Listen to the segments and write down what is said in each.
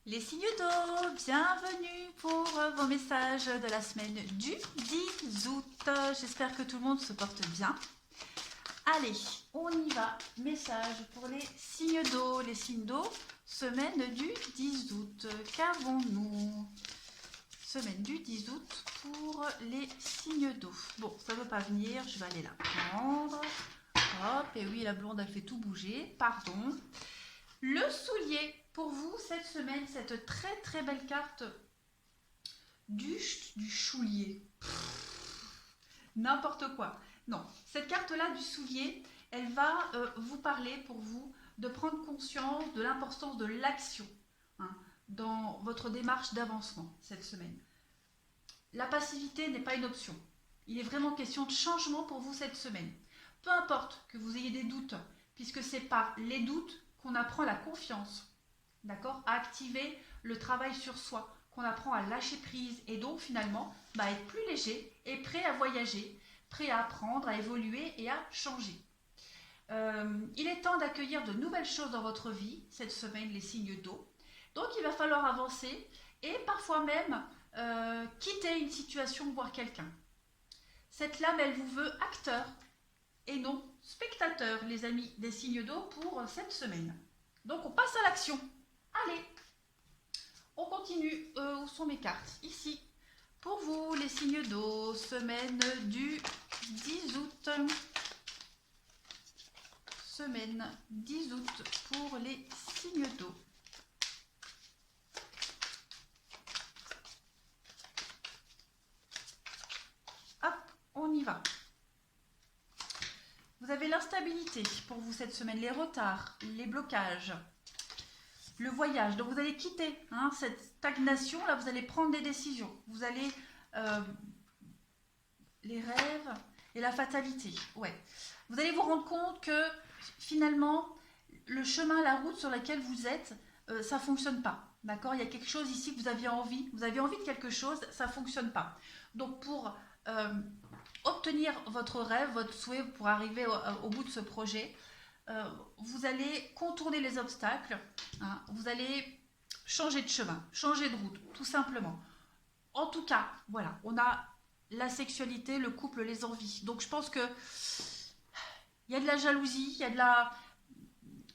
Les signes d'eau, bienvenue pour vos messages de la semaine du 10 août. J'espère que tout le monde se porte bien. Allez, on y va. Message pour les signes d'eau. Les signes d'eau, semaine du 10 août. Qu'avons-nous? Semaine du 10 août pour les signes d'eau. Bon, ça ne veut pas venir, je vais aller la prendre. Hop, et oui, la blonde, elle fait tout bouger. Pardon. Le soulier, pour vous, cette semaine, cette très très belle carte du choulier. N'importe quoi. Non, cette carte-là du soulier, elle va vous parler pour vous de prendre conscience de l'importance de l'action dans votre démarche d'avancement cette semaine. La passivité n'est pas une option. Il est vraiment question de changement pour vous cette semaine. Peu importe que vous ayez des doutes, puisque c'est par les doutes qu'on apprend la confiance, d'accord, à activer le travail sur soi, qu'on apprend à lâcher prise et donc finalement être plus léger et prêt à voyager, prêt à apprendre, à évoluer et à changer. Il est temps d'accueillir de nouvelles choses dans votre vie, cette semaine, les signes d'eau. Donc il va falloir avancer et parfois même quitter une situation, voire quelqu'un. Cette lame, elle vous veut acteur et non spectateur, les amis des signes d'eau pour cette semaine. Donc on passe à l'action. Allez, on continue. Où sont mes cartes? Ici. Pour vous, les signes d'eau, semaine du 10 août. Semaine 10 août pour les signes d'eau. Hop, on y va. Vous avez l'instabilité pour vous cette semaine, les retards, les blocages, le voyage. Donc vous allez quitter cette stagnation, là vous allez prendre des décisions. Vous allez... les rêves et la fatalité, ouais. Vous allez vous rendre compte que finalement, le chemin, la route sur laquelle vous êtes, ça ne fonctionne pas. D'accord? Il y a quelque chose ici que vous aviez envie de quelque chose, ça ne fonctionne pas. Donc pour... obtenir votre rêve, votre souhait pour arriver au bout de ce projet, vous allez contourner les obstacles, vous allez changer de chemin, changer de route, tout simplement. En tout cas, voilà, on a la sexualité, le couple, les envies. Donc je pense que il y a de la jalousie, il y a de la...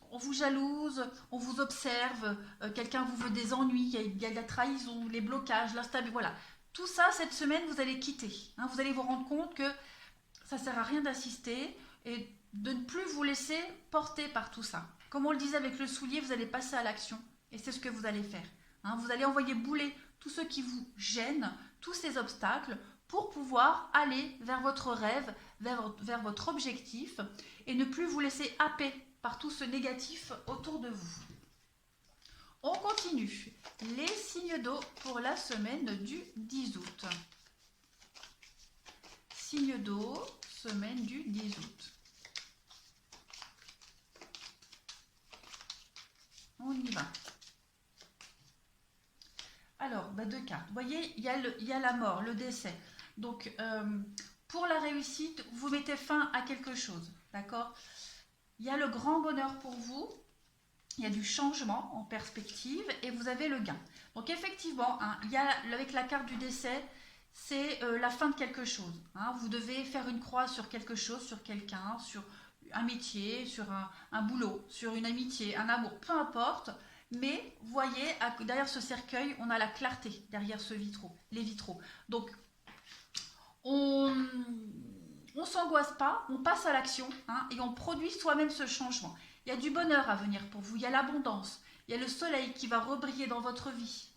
On vous jalouse, on vous observe, quelqu'un vous veut des ennuis, il y a de la trahison, les blocages, l'instabilité, voilà. Tout ça, cette semaine, vous allez quitter. Vous allez vous rendre compte que ça ne sert à rien d'assister et de ne plus vous laisser porter par tout ça. Comme on le disait avec le soulier, vous allez passer à l'action et c'est ce que vous allez faire. Vous allez envoyer bouler tout ce qui vous gêne, tous ces obstacles pour pouvoir aller vers votre rêve, vers votre objectif et ne plus vous laisser happer par tout ce négatif autour de vous. On continue. Les signes d'eau pour la semaine du 10 août. Signe d'eau, semaine du 10 août. On y va. Alors, deux cartes. Vous voyez, il y a la mort, le décès. Donc, pour la réussite, vous mettez fin à quelque chose. D'accord? Il y a le grand bonheur pour vous. Il y a du changement en perspective et vous avez le gain. Donc effectivement, il y a, avec la carte du décès, c'est la fin de quelque chose. Vous devez faire une croix sur quelque chose, sur quelqu'un, sur un métier, sur un boulot, sur une amitié, un amour, peu importe. Mais vous voyez, derrière ce cercueil, on a la clarté, derrière les vitraux. Donc, on ne s'angoisse pas, on passe à l'action et on produit soi-même ce changement. Il y a du bonheur à venir pour vous, il y a l'abondance, il y a le soleil qui va rebriller dans votre vie.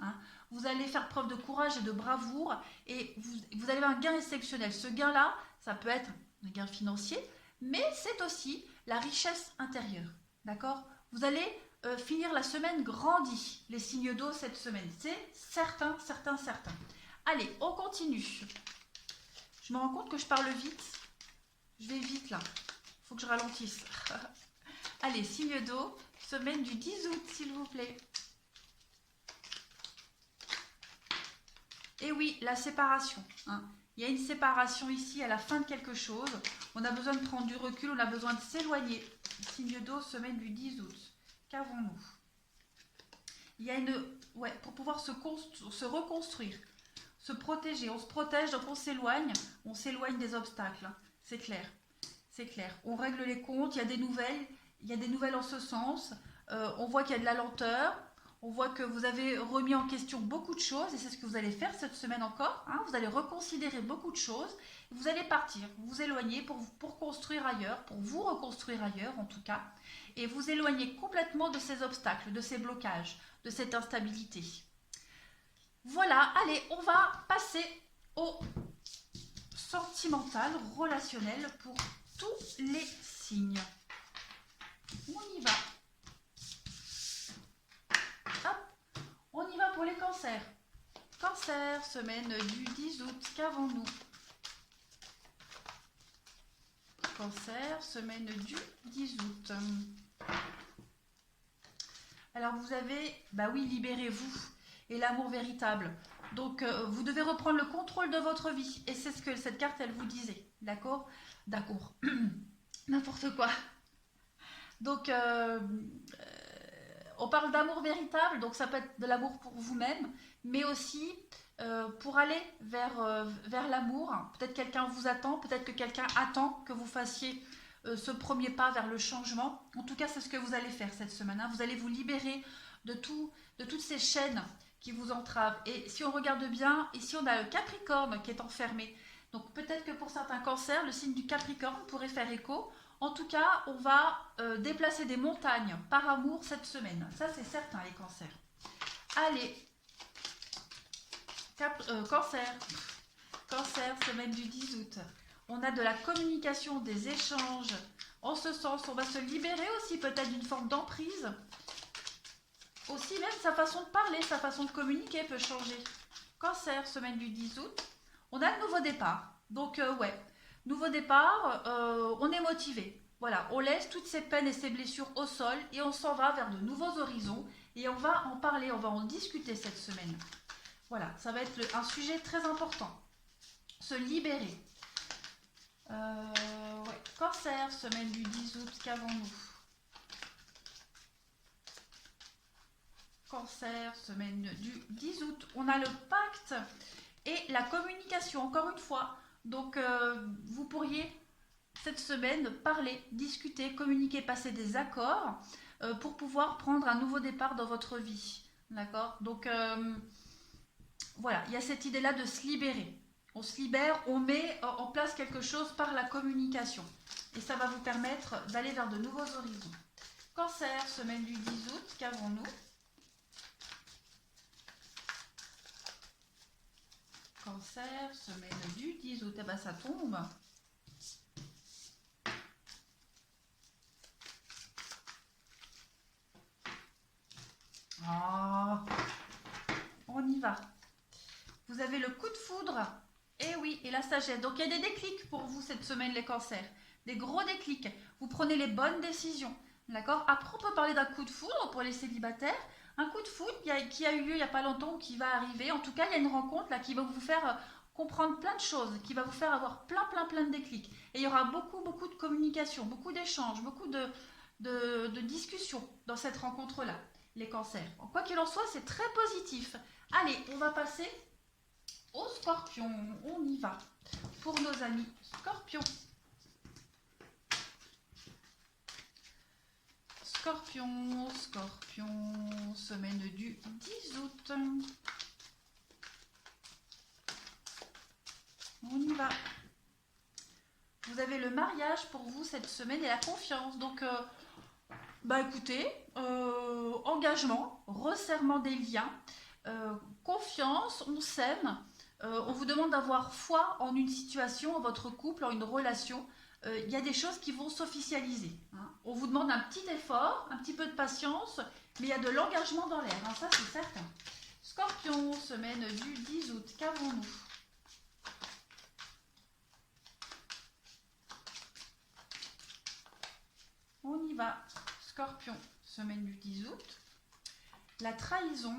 Vous allez faire preuve de courage et de bravoure et vous allez avoir un gain exceptionnel. Ce gain-là, ça peut être un gain financier, mais c'est aussi la richesse intérieure. D'accord? Vous allez finir la semaine grandie, les signes d'eau cette semaine. C'est certain, certain, certain. Allez, on continue. Je me rends compte que je parle vite. Je vais vite là. Il faut que je ralentisse. Allez, signe d'eau, semaine du 10 août, s'il vous plaît. Et oui, la séparation. Il y a une séparation ici à la fin de quelque chose. On a besoin de prendre du recul, on a besoin de s'éloigner. Signe d'eau, semaine du 10 août. Qu'avons-nous? Il y a une ouais, pour pouvoir se reconstruire, se protéger. On se protège, donc on s'éloigne des obstacles, hein. C'est clair, c'est clair. On règle les comptes, il y a des nouvelles en ce sens. On voit qu'il y a de la lenteur. On voit que vous avez remis en question beaucoup de choses et c'est ce que vous allez faire cette semaine encore, hein. Vous allez reconsidérer beaucoup de choses. Vous allez partir, vous éloigner pour construire ailleurs, pour vous reconstruire ailleurs en tout cas. Et vous éloigner complètement de ces obstacles, de ces blocages, de cette instabilité. Voilà, allez, on va passer au sentimental, relationnel pour tous les signes. On y va. On y va pour les cancers. Cancer, semaine du 10 août, qu'avons-nous? Cancer, semaine du 10 août. Alors vous avez, bah oui, libérez-vous et l'amour véritable. Donc vous devez reprendre le contrôle de votre vie. Et c'est ce que cette carte, elle vous disait. D'accord? D'accord. N'importe quoi. Donc on parle d'amour véritable, donc ça peut être de l'amour pour vous-même, mais aussi pour aller vers l'amour. Peut-être quelqu'un vous attend, peut-être que quelqu'un attend que vous fassiez ce premier pas vers le changement. En tout cas, c'est ce que vous allez faire cette semaine, hein. Vous allez vous libérer de toutes ces chaînes qui vous entravent. Et si on regarde bien, ici on a le Capricorne qui est enfermé. Donc peut-être que pour certains cancers, le signe du Capricorne pourrait faire écho. En tout cas, on va déplacer des montagnes par amour cette semaine. Ça, c'est certain, les cancers. Allez, cancer. Cancer, semaine du 10 août. On a de la communication, des échanges. En ce sens, on va se libérer aussi peut-être d'une forme d'emprise. Aussi, même sa façon de parler, sa façon de communiquer peut changer. Cancer, semaine du 10 août. On a le nouveau départ. Donc, ouais. Nouveau départ, on est motivé. Voilà, on laisse toutes ces peines et ces blessures au sol et on s'en va vers de nouveaux horizons et on va en parler, on va en discuter cette semaine. Voilà, ça va être un sujet très important. Se libérer. Ouais. Cancer, semaine du 10 août, qu'avons-nous? Cancer, semaine du 10 août. On a le pacte et la communication, encore une fois. Donc, vous pourriez, cette semaine, parler, discuter, communiquer, passer des accords pour pouvoir prendre un nouveau départ dans votre vie. D'accord? Donc, voilà, il y a cette idée-là de se libérer. On se libère, on met en place quelque chose par la communication. Et ça va vous permettre d'aller vers de nouveaux horizons. Cancer, semaine du 10 août, qu'avons-nous? Cancer, semaine du 10 août, et ben ça tombe. Oh, on y va. Vous avez le coup de foudre, et oui, et la sagesse. Donc il y a des déclics pour vous cette semaine, les cancers. Des gros déclics. Vous prenez les bonnes décisions. D'accord? Après, on peut parler d'un coup de foudre pour les célibataires. Un coup de foudre qui a eu lieu il n'y a pas longtemps, qui va arriver. En tout cas, il y a une rencontre là qui va vous faire comprendre plein de choses, qui va vous faire avoir plein de déclics. Et il y aura beaucoup de communication, beaucoup d'échanges, beaucoup de discussions dans cette rencontre-là, les cancers. Quoi qu'il en soit, c'est très positif. Allez, on va passer aux scorpions. On y va pour nos amis scorpions. Scorpion, scorpion, semaine du 10 août. On y va. Vous avez le mariage pour vous cette semaine et la confiance. Donc, bah écoutez, engagement, resserrement des liens, confiance, on s'aime. On vous demande d'avoir foi en une situation, en votre couple, en une relation. Il y a des choses qui vont s'officialiser, hein. On vous demande un petit effort, un petit peu de patience, mais il y a de l'engagement dans l'air, hein, ça c'est certain. Scorpion, semaine du 10 août, qu'avons-nous? On y va. Scorpion, semaine du 10 août. La trahison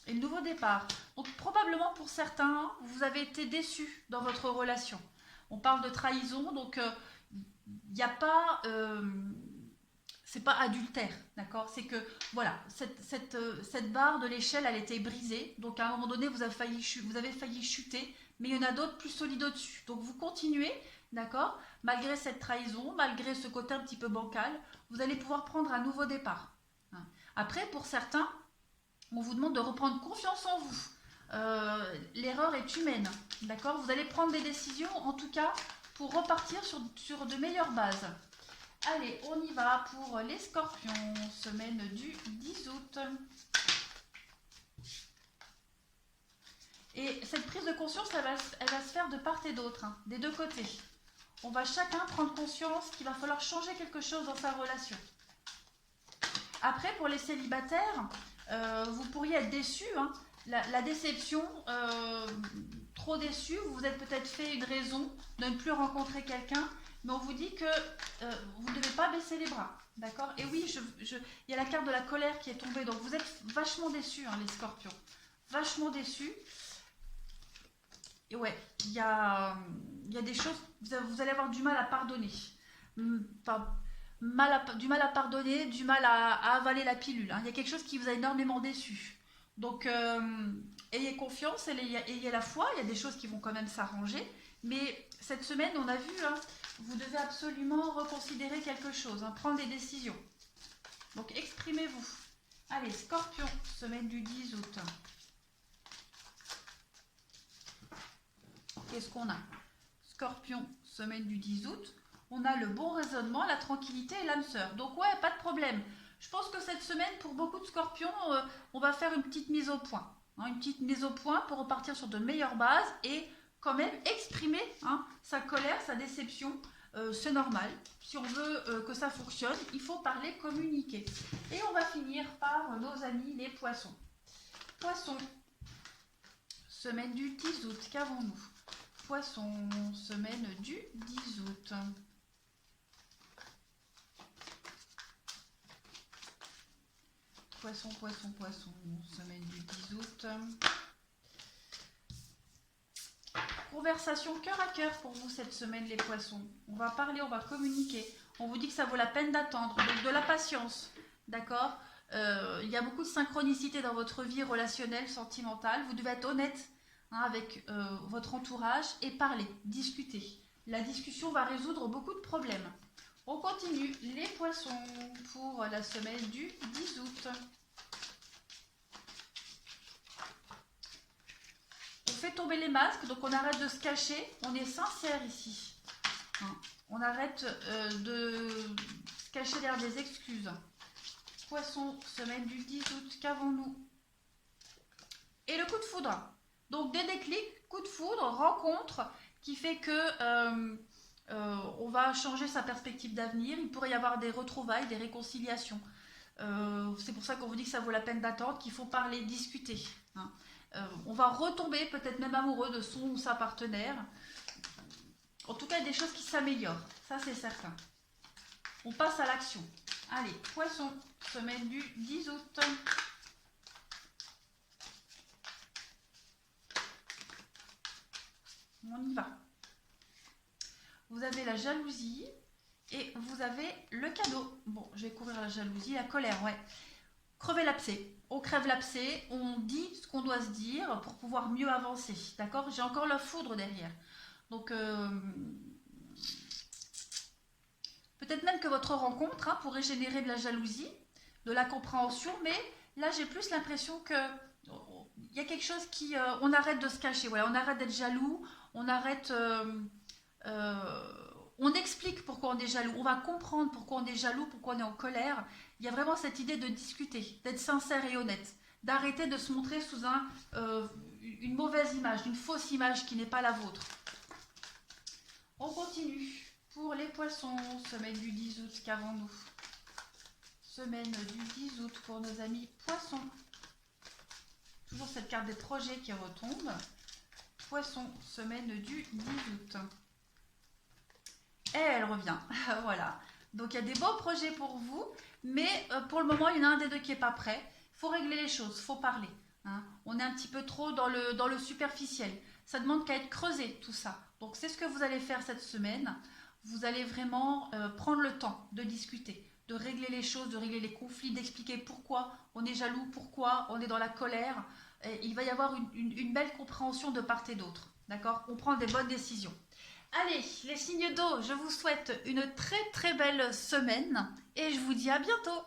et le nouveau départ. Donc probablement pour certains, vous avez été déçus dans votre relation. On parle de trahison, donc il n'y a pas... c'est pas adultère, d'accord? C'est que, voilà, cette barre de l'échelle, elle était brisée. Donc, à un moment donné, vous avez failli chuter, mais il y en a d'autres plus solides au-dessus. Donc, vous continuez, d'accord? Malgré cette trahison, malgré ce côté un petit peu bancal, vous allez pouvoir prendre un nouveau départ. Hein. Après, pour certains, on vous demande de reprendre confiance en vous. L'erreur est humaine, d'accord? Vous allez prendre des décisions, en tout cas, pour repartir sur de meilleures bases. Allez, on y va pour les scorpions, semaine du 10 août. Et cette prise de conscience, elle va se faire de part et d'autre, hein, des deux côtés. On va chacun prendre conscience qu'il va falloir changer quelque chose dans sa relation. Après, pour les célibataires, vous pourriez être déçus, hein. La déception, trop déçu, vous vous êtes peut-être fait une raison de ne plus rencontrer quelqu'un, mais on vous dit que vous ne devez pas baisser les bras, d'accord? Et oui, il y a la carte de la colère qui est tombée, donc vous êtes vachement déçus, hein, les scorpions, vachement déçus. Et ouais, il y a des choses, vous allez avoir du mal à pardonner, enfin, du mal à pardonner, du mal à avaler la pilule, hein. Il y a quelque chose qui vous a énormément déçu. Donc, ayez confiance, ayez la foi, il y a des choses qui vont quand même s'arranger. Mais cette semaine, on a vu, hein, vous devez absolument reconsidérer quelque chose, hein, prendre des décisions. Donc, exprimez-vous. Allez, Scorpion, semaine du 10 août. Qu'est-ce qu'on a? Scorpion, semaine du 10 août. On a le bon raisonnement, la tranquillité et l'âme sœur. Donc, ouais, pas de problème. Je pense que cette semaine, pour beaucoup de scorpions, on va faire une petite mise au point. Hein, une petite mise au point pour repartir sur de meilleures bases et quand même exprimer, hein, sa colère, sa déception. C'est normal. Si on veut que ça fonctionne, il faut parler, communiquer. Et on va finir par nos amis les poissons. Poissons, semaine du 10 août, qu'avons-nous? Poissons, semaine du 10 août. Poisson, poisson, poisson, semaine du 10 août. Conversation cœur à cœur pour vous cette semaine, les poissons. On va parler, on va communiquer. On vous dit que ça vaut la peine d'attendre, donc de la patience, d'accord? Il y a beaucoup de synchronicité dans votre vie relationnelle, sentimentale. Vous devez être honnête, hein, avec votre entourage et parler, discuter. La discussion va résoudre beaucoup de problèmes. On continue, les poissons pour la semaine du 10 août. On fait tomber les masques, donc on arrête de se cacher, on est sincère ici. On arrête de se cacher derrière des excuses. Poissons, semaine du 10 août, qu'avons-nous? Et le coup de foudre. Donc des déclics, coup de foudre, rencontre qui fait que on va changer sa perspective d'avenir. Il pourrait y avoir des retrouvailles, des réconciliations. C'est pour ça qu'on vous dit que ça vaut la peine d'attendre, qu'il faut parler, discuter. Hein. On va retomber peut-être même amoureux de son ou sa partenaire. En tout cas, il y a des choses qui s'améliorent. Ça, c'est certain. On passe à l'action. Allez, poisson, semaine du 10 août. On y va. Vous avez la jalousie et vous avez le cadeau. Bon, je vais couvrir la jalousie, la colère, ouais. Crever l'abcès. On crève l'abcès, on dit ce qu'on doit se dire pour pouvoir mieux avancer. D'accord? J'ai encore la foudre derrière. Donc, peut-être même que votre rencontre, hein, pourrait générer de la jalousie, de la compréhension, mais là, j'ai plus l'impression que il y a quelque chose qui... on arrête de se cacher, voilà, on arrête d'être jaloux, on arrête... on explique pourquoi on est jaloux, on va comprendre pourquoi on est jaloux, pourquoi on est en colère. Il y a vraiment cette idée de discuter, d'être sincère et honnête, d'arrêter de se montrer sous une mauvaise image, une fausse image qui n'est pas la vôtre. On continue. Pour les poissons, semaine du 10 août, qu'avons-nous? Semaine du 10 août pour nos amis poissons. Toujours cette carte des projets qui retombe. Poissons, semaine du 10 août. Et elle revient. Voilà. Donc il y a des beaux projets pour vous, mais pour le moment, il y en a un des deux qui n'est pas prêt. Il faut régler les choses, il faut parler. Hein. On est un petit peu trop dans le superficiel. Ça demande qu'à être creusé, tout ça. Donc c'est ce que vous allez faire cette semaine. Vous allez vraiment prendre le temps de discuter, de régler les choses, de régler les conflits, d'expliquer pourquoi on est jaloux, pourquoi on est dans la colère. Et il va y avoir une belle compréhension de part et d'autre. D'accord? On prend des bonnes décisions. Allez, les signes d'eau, je vous souhaite une très très belle semaine et je vous dis à bientôt.